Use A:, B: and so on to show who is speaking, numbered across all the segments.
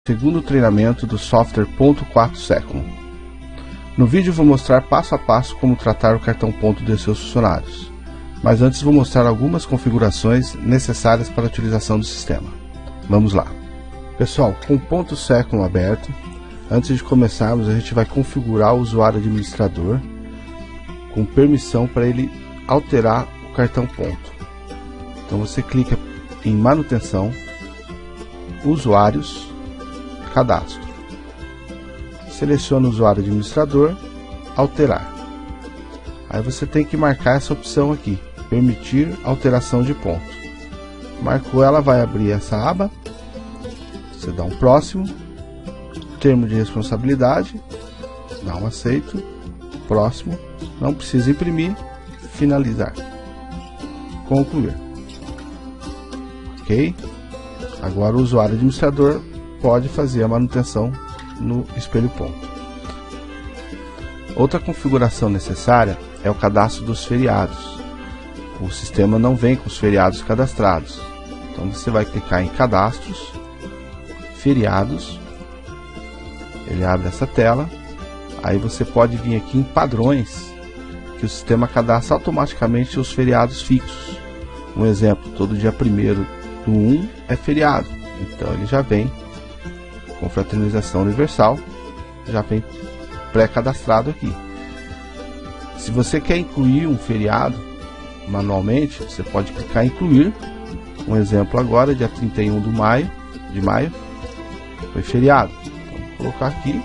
A: Segundo treinamento do software Ponto 4 Second. No vídeo vou mostrar passo a passo como tratar o cartão ponto de seus funcionários, mas antes vou mostrar algumas configurações necessárias para a utilização do sistema. Vamos lá. Pessoal, com o Ponto Second aberto, antes de começarmos a gente vai configurar o usuário administrador com permissão para ele alterar o cartão ponto. Então você clica em manutenção, usuários, cadastro. Seleciona o usuário administrador, alterar. Aí você tem que marcar essa opção aqui, permitir alteração de ponto. Marcou ela, vai abrir essa aba. Você dá um próximo, termo de responsabilidade, dá um aceito, próximo, não precisa imprimir, finalizar, concluir. Ok? Agora o usuário administrador pode fazer a manutenção no espelho ponto. Outra configuração necessária é o cadastro dos feriados. O sistema não vem com os feriados cadastrados. Então você vai clicar em cadastros, feriados, ele abre essa tela, aí você pode vir aqui em padrões, que o sistema cadastra automaticamente os feriados fixos. Um exemplo, todo dia 1º do 1 é feriado, então ele já vem com fraternização universal, já vem pré-cadastrado aqui. Se você quer incluir um feriado manualmente, você pode clicar em incluir. Um exemplo agora, dia 31 de maio, foi feriado. Então, vou colocar aqui,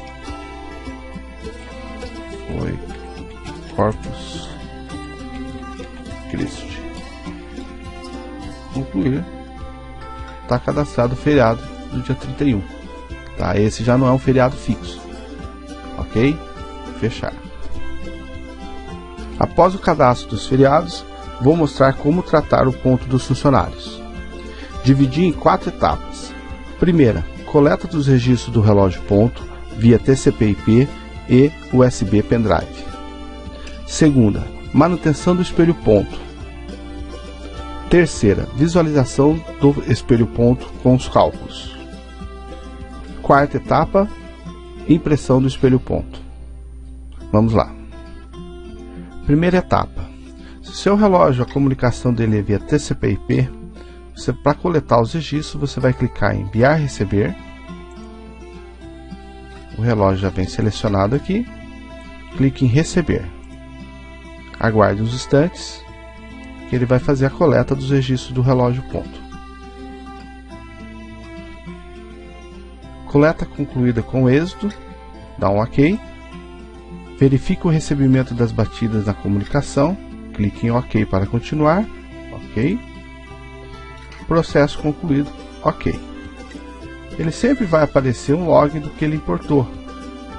A: foi Corpus Christi. Concluir. Está cadastrado o feriado do dia 31. Tá, esse já não é um feriado fixo. Ok? Fechar. Após o cadastro dos feriados, vou mostrar como tratar o ponto dos funcionários. Dividi em 4 etapas. Primeira, coleta dos registros do relógio ponto via TCP/IP e USB pendrive. Segunda, manutenção do espelho ponto. Terceira, visualização do espelho ponto com os cálculos. Quarta etapa, impressão do espelho ponto. Vamos lá. Primeira etapa. Se o seu relógio, a comunicação dele é via TCP/IP, para coletar os registros, você vai clicar em enviar e receber. O relógio já vem selecionado aqui. Clique em receber. Aguarde uns instantes, que ele vai fazer a coleta dos registros do relógio ponto. Coleta concluída com êxito, dá um OK. Verifique o recebimento das batidas na comunicação, clique em OK para continuar, OK. Processo concluído, OK. Ele sempre vai aparecer um log do que ele importou.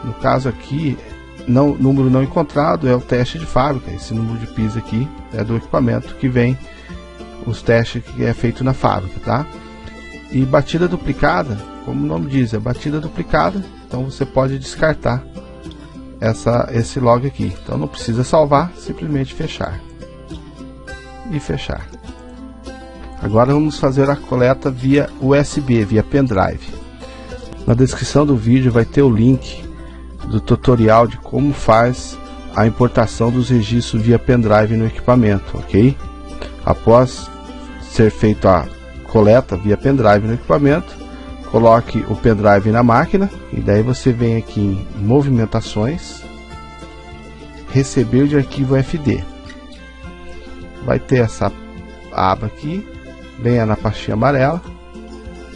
A: No caso aqui, número não encontrado é o teste de fábrica. Esse número de PIS aqui é do equipamento que vem os testes que é feito na fábrica, tá? E batida duplicada, como o nome diz, é batida duplicada, então você pode descartar esse log aqui. Então não precisa salvar, simplesmente fechar. E fechar. Agora vamos fazer a coleta via USB, via pendrive. Na descrição do vídeo vai ter o link do tutorial de como faz a importação dos registros via pendrive no equipamento, ok? Após ser feita a coleta via pendrive no equipamento, coloque o pendrive na máquina e daí você vem aqui em movimentações, receber de arquivo FD. Vai ter essa aba aqui, venha na pastinha amarela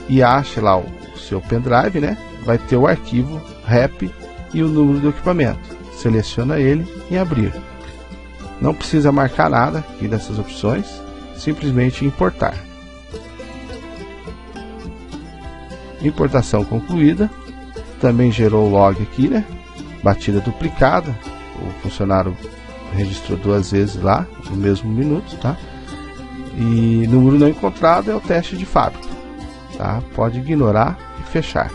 A: e ache lá o seu pendrive, né? Vai ter o arquivo REP e o número do equipamento. Seleciona ele e abrir. Não precisa marcar nada aqui dessas opções, simplesmente importar. Importação concluída. Também gerou o log aqui, né? Batida duplicada. O funcionário registrou 2 vezes lá no mesmo minuto, tá? E número não encontrado é o teste de fábrica, tá? Pode ignorar e fechar.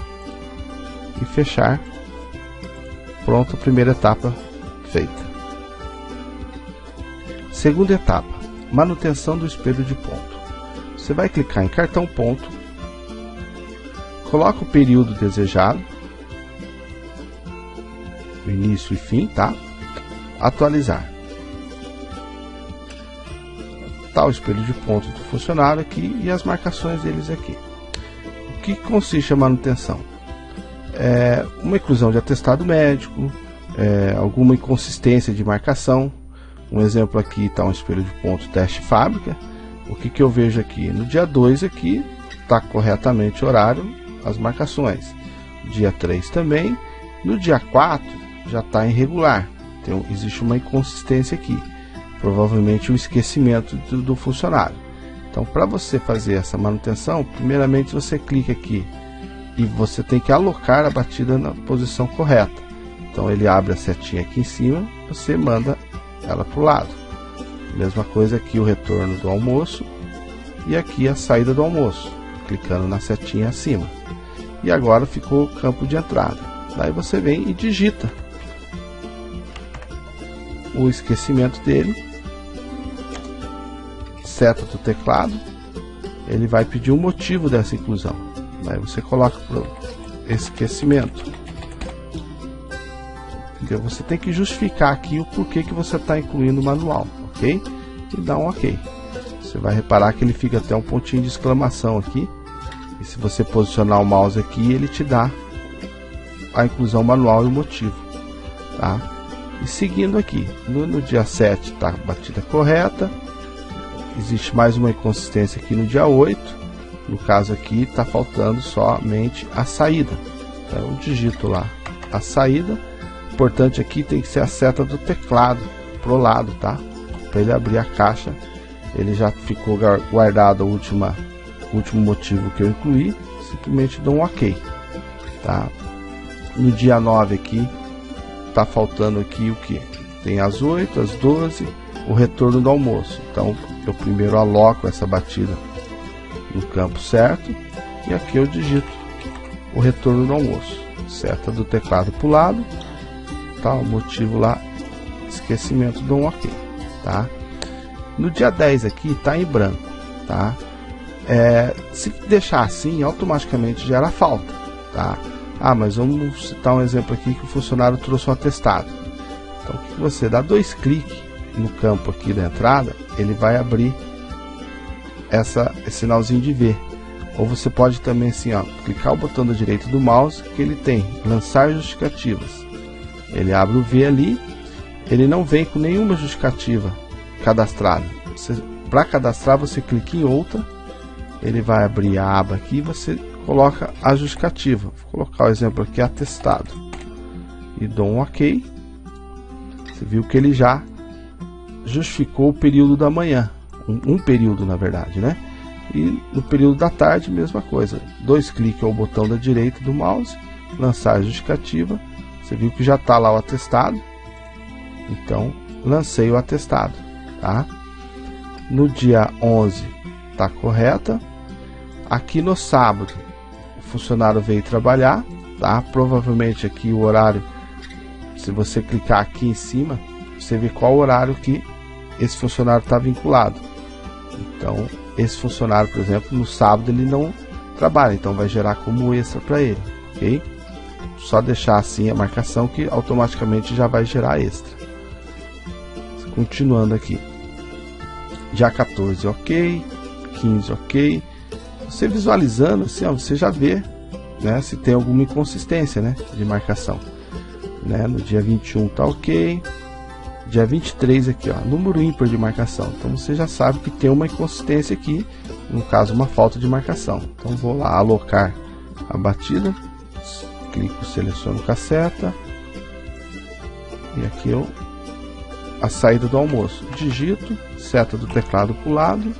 A: E fechar. Pronto, a primeira etapa feita. Segunda etapa, manutenção do espelho de ponto. Você vai clicar em cartão ponto, coloca o período desejado, início e fim, tá? Atualizar. Tá o espelho de ponto do funcionário aqui e as marcações deles aqui. O que consiste a manutenção? Uma inclusão de atestado médico, alguma inconsistência de marcação. Um exemplo aqui está um espelho de ponto teste fábrica. O que eu vejo aqui? No dia 2 aqui está corretamente o horário, as marcações. Dia 3 também. No dia 4 já está irregular. Então existe uma inconsistência aqui. Provavelmente um esquecimento do funcionário. Então, para você fazer essa manutenção, primeiramente você clica aqui e você tem que alocar a batida na posição correta. Então ele abre a setinha aqui em cima, você manda ela para o lado. Mesma coisa aqui o retorno do almoço e aqui a saída do almoço, clicando na setinha acima. E agora ficou o campo de entrada. Daí você vem e digita o esquecimento dele. Seta do teclado, ele vai pedir o motivo dessa inclusão. Daí você coloca para esquecimento. Então você tem que justificar aqui o porquê que você está incluindo o manual, ok? E dá um ok. Você vai reparar que ele fica até um pontinho de exclamação aqui. E se você posicionar o mouse aqui, ele te dá a inclusão manual e o motivo, tá? E seguindo aqui, no dia 7 está a batida correta. Existe mais uma inconsistência aqui no dia 8. No caso aqui está faltando somente a saída. Então eu digito lá a saída. Importante aqui tem que ser a seta do teclado pro lado, tá? Para ele abrir a caixa. Ele já ficou guardado o último motivo que eu incluí. Simplesmente dou um ok, tá? No dia 9 aqui está faltando aqui o que? Tem as 8, as 12, o retorno do almoço. Então eu primeiro aloco essa batida no campo certo e aqui eu digito o retorno do almoço. Seta do teclado para o lado, tá? O motivo lá, esquecimento, dou um ok, tá? No dia 10 aqui está em branco, tá? Se deixar assim, automaticamente gera falta, tá? Mas vamos citar um exemplo aqui que o funcionário trouxe um atestado. Então o que você dá 2 cliques no campo aqui da entrada, ele vai abrir esse sinalzinho de V. Ou você pode também assim, ó, clicar o botão da direita do mouse que ele tem lançar justificativas. Ele abre o V ali, ele não vem com nenhuma justificativa cadastrada. Para cadastrar você clica em outra, ele vai abrir a aba aqui e você coloca a justificativa. Vou colocar o exemplo aqui, atestado, e dou um ok. Você viu que ele já justificou o período da manhã, um período na verdade, né? E no período da tarde, mesma coisa. 2 cliques ao botão da direita do mouse, lançar a justificativa. Você viu que já está lá o atestado. Então, lancei o atestado, tá? No dia 11, está correta. Aqui no sábado, o funcionário veio trabalhar, tá? Provavelmente aqui o horário, se você clicar aqui em cima, você vê qual horário que esse funcionário está vinculado. Então, esse funcionário, por exemplo, no sábado ele não trabalha, então vai gerar como extra para ele, ok? Só deixar assim a marcação que automaticamente já vai gerar extra. Continuando aqui. Dia 14, ok. 15, ok. Você visualizando assim, ó, você já vê, né, se tem alguma inconsistência, né, de marcação. Né? No dia 21 tá ok. Dia 23 aqui, ó, número ímpar de marcação. Então você já sabe que tem uma inconsistência aqui, no caso uma falta de marcação. Então vou lá alocar a batida, clico, seleciono com a seta e aqui eu a saída do almoço. Digito, seta do teclado para o lado,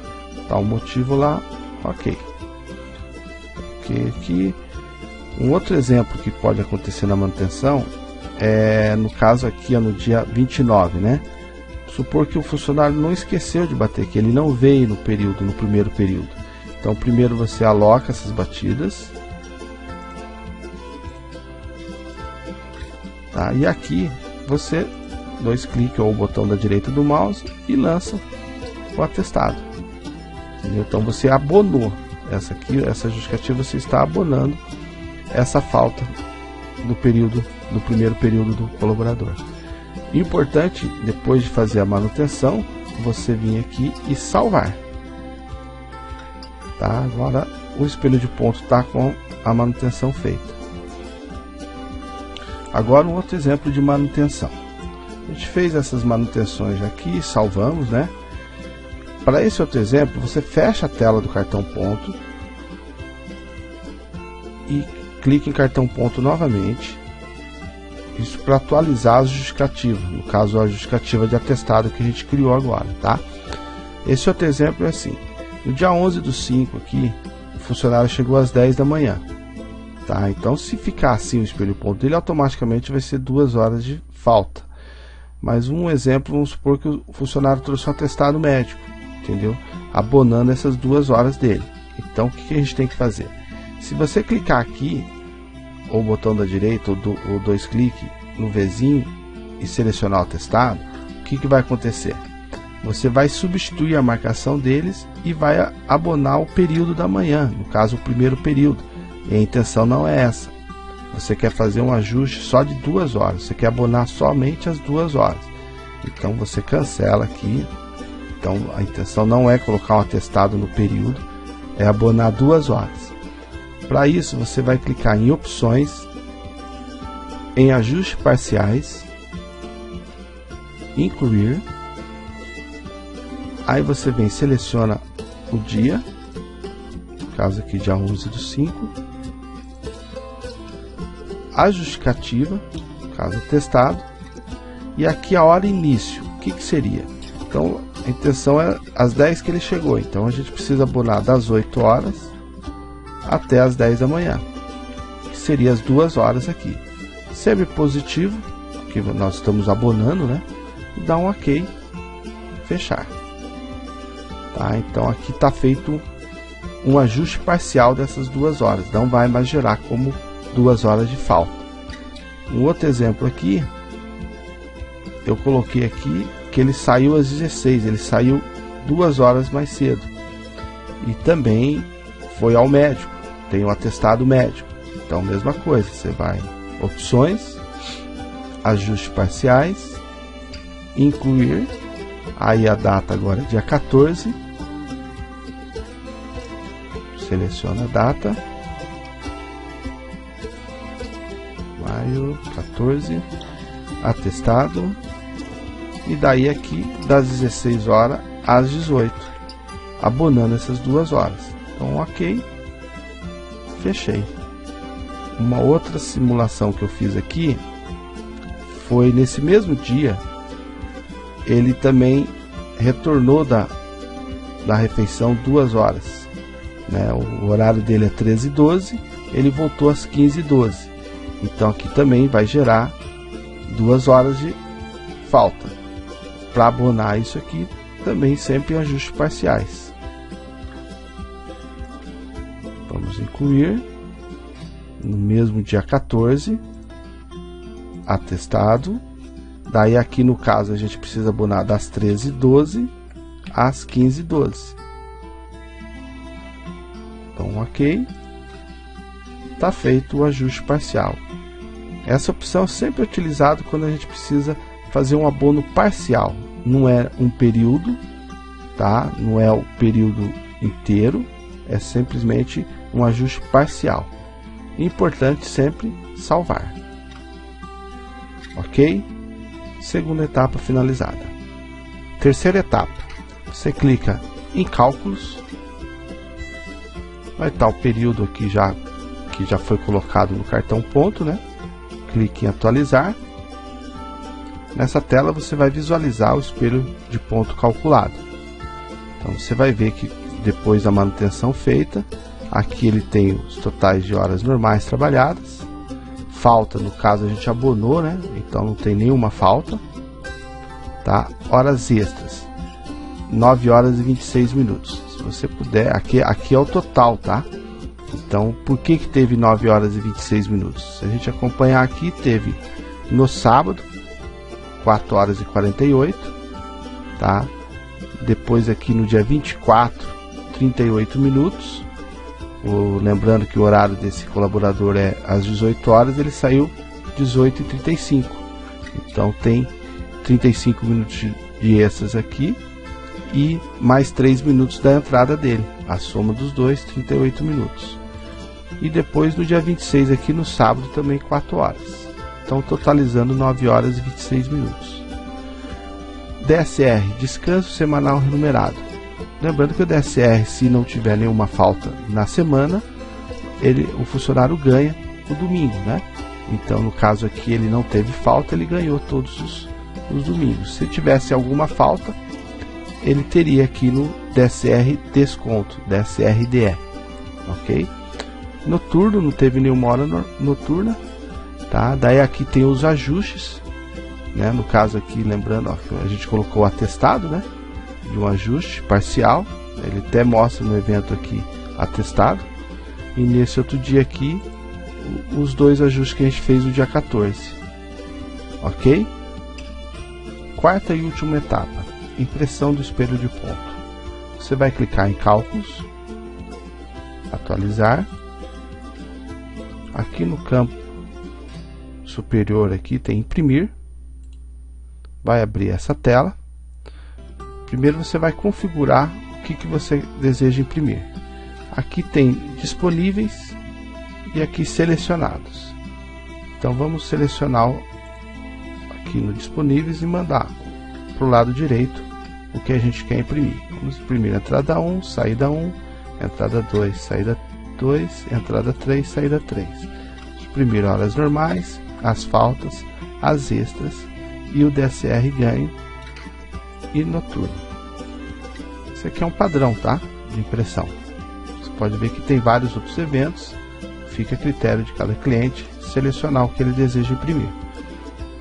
A: tá o motivo lá, ok. Ok aqui. Um outro exemplo que pode acontecer na manutenção no caso aqui no dia 29, né? Supor que o funcionário não esqueceu de bater, que ele não veio no primeiro período. Então primeiro você aloca essas batidas, tá? E aqui você 2 cliques ou o botão da direita do mouse e lança o atestado. Entendeu? Então você abonou essa justificativa, você está abonando essa falta do primeiro período do colaborador. Importante, depois de fazer a manutenção, você vir aqui e salvar. Tá? Agora o espelho de ponto está com a manutenção feita. Agora um outro exemplo de manutenção. A gente fez essas manutenções aqui, salvamos, né? Para esse outro exemplo, você fecha a tela do cartão ponto e clica em cartão ponto novamente. Isso para atualizar a justificativa, no caso a justificativa de atestado que a gente criou agora, tá? Esse outro exemplo é assim: no dia 11/5 aqui, o funcionário chegou às 10 da manhã, tá? Então, se ficar assim o espelho ponto dele, automaticamente vai ser 2 horas de falta. Mas um exemplo, vamos supor que o funcionário trouxe um atestado médico, entendeu? Abonando essas 2 horas dele. Então, o que a gente tem que fazer? Se você clicar aqui, ou o botão da direita, ou 2 cliques no Vzinho e selecionar o atestado, o que vai acontecer? Você vai substituir a marcação deles e vai abonar o período da manhã, no caso o primeiro período. E a intenção não é essa. Você quer fazer um ajuste só de 2 horas, você quer abonar somente as 2 horas. Então você cancela aqui. Então a intenção não é colocar um atestado no período, é abonar 2 horas. Para isso você vai clicar em opções, em ajustes parciais, incluir. Aí você vem, seleciona o dia, no caso aqui dia 11/5, a justificativa, no caso atestado, e aqui a hora início. O que seria? Então a intenção é às 10 que ele chegou, então a gente precisa abonar das 8 horas até as 10 da manhã, que seria as 2 horas aqui. Sempre positivo, que nós estamos abonando, né? E dá um OK, fechar. Tá? Então aqui está feito um ajuste parcial dessas 2 horas, não vai mais gerar como 2 horas de falta. Um outro exemplo aqui, eu coloquei aqui que ele saiu às 16, ele saiu 2 horas mais cedo. E também foi ao médico, tem o atestado médico. Então mesma coisa, você vai opções, ajustes parciais, incluir, aí a data agora é dia 14, seleciona a data, maio 14, atestado, e daí aqui das 16 horas às 18, abonando essas 2 horas. Então OK, fechei. Uma outra simulação que eu fiz aqui foi nesse mesmo dia, ele também retornou da refeição 2 horas, né? O horário dele é 13h12, ele voltou às 15h12. Então aqui também vai gerar 2 horas de falta. Para abonar isso aqui, também sempre em ajustes parciais. Vamos incluir no mesmo dia 14, atestado. Daí aqui no caso a gente precisa abonar das 13h12 às 15h12. Então OK, está feito o ajuste parcial. Essa opção é sempre utilizada quando a gente precisa fazer um abono parcial. Não é um período, tá? Não é o período inteiro, é simplesmente um ajuste parcial. Importante sempre salvar. OK? Segunda etapa finalizada. Terceira etapa, você clica em cálculos, vai estar o período aqui que já foi colocado no cartão ponto, né? Clique em atualizar. Nessa tela você vai visualizar o espelho de ponto calculado. Então você vai ver que depois da manutenção feita, aqui ele tem os totais de horas normais trabalhadas. Falta, no caso a gente abonou, né? Então não tem nenhuma falta, tá? Horas extras, 9 horas e 26 minutos. Se você puder, aqui é o total, tá? Então, por que teve 9 horas e 26 minutos? Se a gente acompanhar aqui, teve no sábado 4 horas e 48, tá? Depois aqui no dia 24, 38 minutos. Lembrando que o horário desse colaborador é às 18 horas, ele saiu 18h35. Então tem 35 minutos de extras aqui e mais 3 minutos da entrada dele. A soma dos dois, 38 minutos. E depois no dia 26 aqui no sábado também 4 horas. Então totalizando 9 horas e 26 minutos. DSR, descanso semanal remunerado. Lembrando que o DSR, se não tiver nenhuma falta na semana, o funcionário ganha o domingo, né? Então, no caso aqui, ele não teve falta, ele ganhou todos os domingos. Se tivesse alguma falta, ele teria aqui no DSR desconto, DSR-DE, ok? Noturno, não teve nenhuma hora noturna, tá? Daí aqui tem os ajustes, né? No caso aqui, lembrando, ó, que a gente colocou o atestado, né? De um ajuste parcial, ele até mostra no evento aqui atestado, e nesse outro dia aqui os dois ajustes que a gente fez no dia 14, ok? Quarta e última etapa, impressão do espelho de ponto. Você vai clicar em cálculos, atualizar, aqui no campo superior aqui tem imprimir, vai abrir essa tela. Primeiro você vai configurar o que você deseja imprimir. Aqui tem disponíveis e aqui selecionados. Então vamos selecionar aqui no disponíveis e mandar para o lado direito o que a gente quer imprimir. Vamos imprimir entrada 1, saída 1, entrada 2, saída 2, entrada 3, saída 3. Imprimir horas normais, as faltas, as extras e o DSR ganho e noturno. Esse aqui é um padrão, tá? De impressão. Você pode ver que tem vários outros eventos. Fica a critério de cada cliente selecionar o que ele deseja imprimir.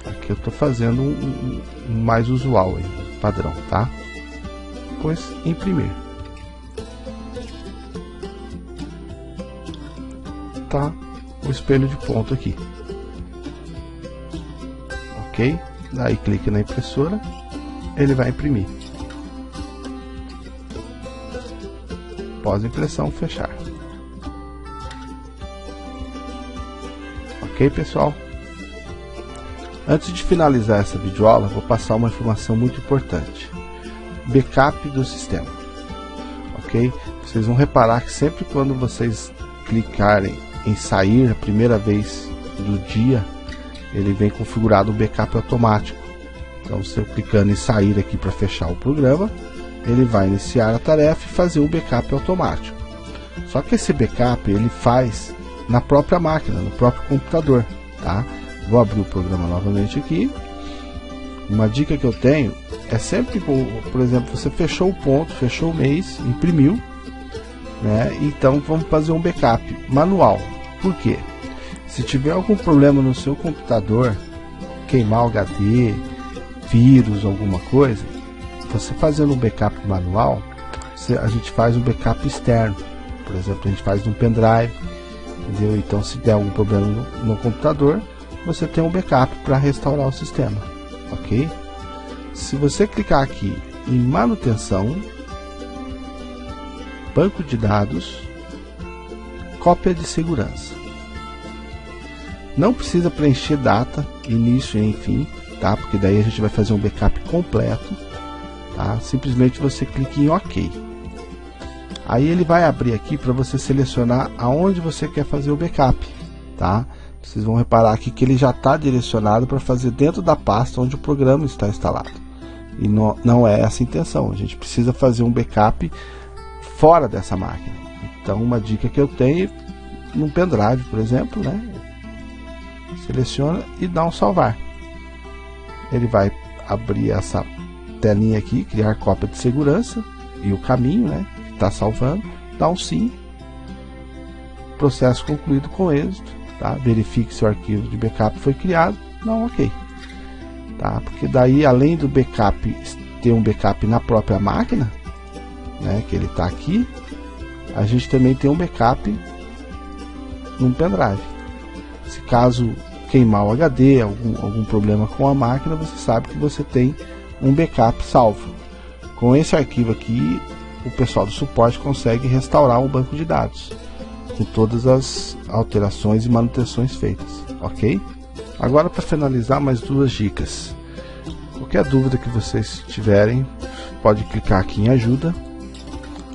A: Aqui eu estou fazendo um mais usual aí, padrão, tá? Depois imprimir. Tá o espelho de ponto aqui. Ok? Daí clique na impressora, ele vai imprimir. Pós-impressão, fechar. Ok, pessoal? Antes de finalizar essa videoaula, vou passar uma informação muito importante. Backup do sistema. Ok? Vocês vão reparar que sempre quando vocês clicarem em sair a primeira vez do dia, ele vem configurado um backup automático. Então, se eu clicando em sair aqui para fechar o programa, ele vai iniciar a tarefa e fazer um backup automático. Só que esse backup ele faz na própria máquina, no próprio computador, tá? Vou abrir o programa novamente aqui. Uma dica que eu tenho é sempre, por exemplo, você fechou o ponto, fechou o mês, imprimiu, né? Então vamos fazer um backup manual. Por quê? Se tiver algum problema no seu computador, queimar o HD, vírus, alguma coisa, você fazendo um backup manual, a gente faz um backup externo. Por exemplo, a gente faz num pendrive, entendeu? Então, se der algum problema no computador, você tem um backup para restaurar o sistema, ok? Se você clicar aqui em manutenção, banco de dados, cópia de segurança. Não precisa preencher data, início e fim, tá? Porque daí a gente vai fazer um backup completo, tá? Simplesmente você clica em OK. Aí ele vai abrir aqui para você selecionar aonde você quer fazer o backup, tá? Vocês vão reparar aqui que ele já está direcionado para fazer dentro da pasta onde o programa está instalado. E não é essa a intenção. A gente precisa fazer um backup fora dessa máquina. Então, uma dica que eu tenho, num pendrive, por exemplo, né? Seleciona e dá um salvar. Ele vai abrir essa telinha aqui, criar cópia de segurança e o caminho, né? Que está salvando. Dá um sim. Processo concluído com êxito. Tá? Verifique se o arquivo de backup foi criado. Não, ok. Tá? Porque daí, além do backup ter um backup na própria máquina, né? Que ele está aqui, a gente também tem um backup num pendrive. Se caso queimar o HD, algum problema com a máquina, você sabe que você tem um backup salvo. Com esse arquivo aqui, o pessoal do suporte consegue restaurar o banco de dados. com todas as alterações e manutenções feitas, ok? Agora, para finalizar, mais duas dicas. Qualquer dúvida que vocês tiverem, pode clicar aqui em ajuda,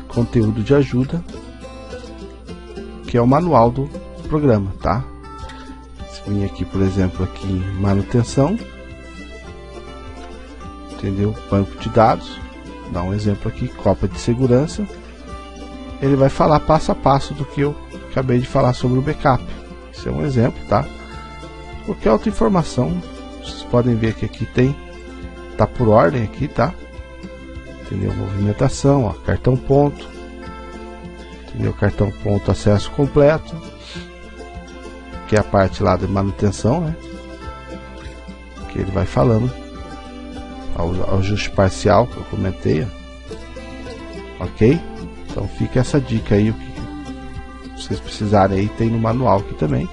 A: conteúdo de ajuda, que é o manual do programa, tá? Se vir aqui, por exemplo, aqui em manutenção, entendeu? Banco de dados, dá um exemplo aqui, cópia de segurança, ele vai falar passo a passo do que eu acabei de falar sobre o backup. Esse é um exemplo, tá? Qualquer outra informação, vocês podem ver que aqui tem, tá por ordem aqui, tá? Entendeu? Movimentação, ó, cartão ponto, entendeu? Cartão ponto acesso completo, que é a parte lá de manutenção, né? Que ele vai falando, ao ajuste parcial que eu comentei, ó. Ok? Então fica essa dica aí, o que vocês precisarem aí tem no manual aqui também.